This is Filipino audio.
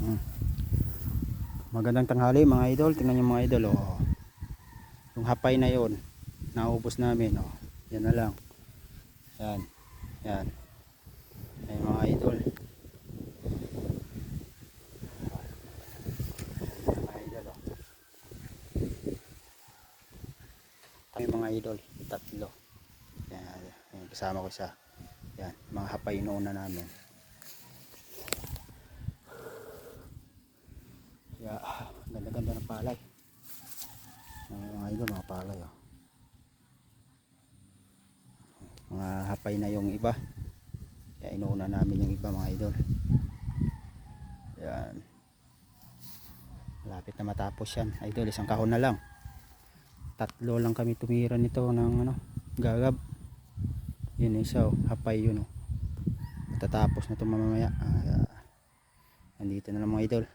Hmm. Magandang tanghali mga idol. Tingnan nyo mga idol, oh. Yung hapay na yon naubos namin, oh. Yan na lang. Yan. Yan. Ay mga idol. Mga idol, oh. Ay mga idol, tatlo. Yan. Yan. Kasama ko isa. Yan. Mga hapay noon na namin. Yeah, ganda-ganda ng palay. Mga idol, mga palay, oh. Mga hapay na yung iba. Kaya inuuna namin yung iba mga idol. Yan. Malapit na matapos yan. Idol, isang kahon na lang. Tatlo lang kami tumira nito ng ano, gagab. Yun isa, oh, hapay yun, oh. Matatapos na ito mamaya. Nandito na lang mga idol.